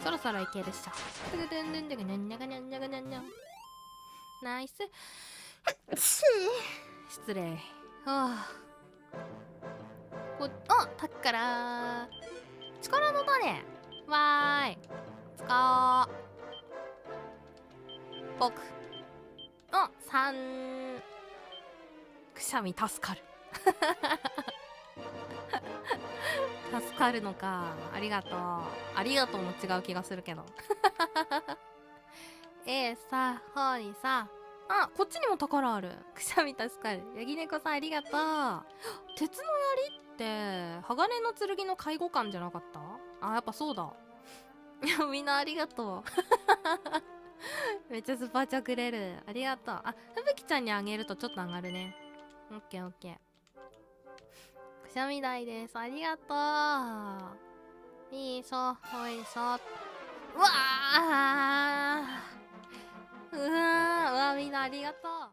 そろそろいけるっしょ。ナイス。失礼。はあ、タッカラー。力の種。わーい。使おう。僕。3。くしゃみ助かる。助かるのか。ありがとう。ありがとうも違う気がするけど。さ、ほいさ。こっちにも宝ある。くしゃみ助かる。ヤギ猫さんありがとう。鉄の槍って、鋼の剣の介護官じゃなかった？やっぱそうだ。いや、みんなありがとう。めっちゃスパチャくれる。ありがとう。ふぶきちゃんにあげるとちょっと上がるね。オッケーオッケー。くしゃみ台です。ありがとう。いいそ、ほいそ。うわーうわーみんなありがとう。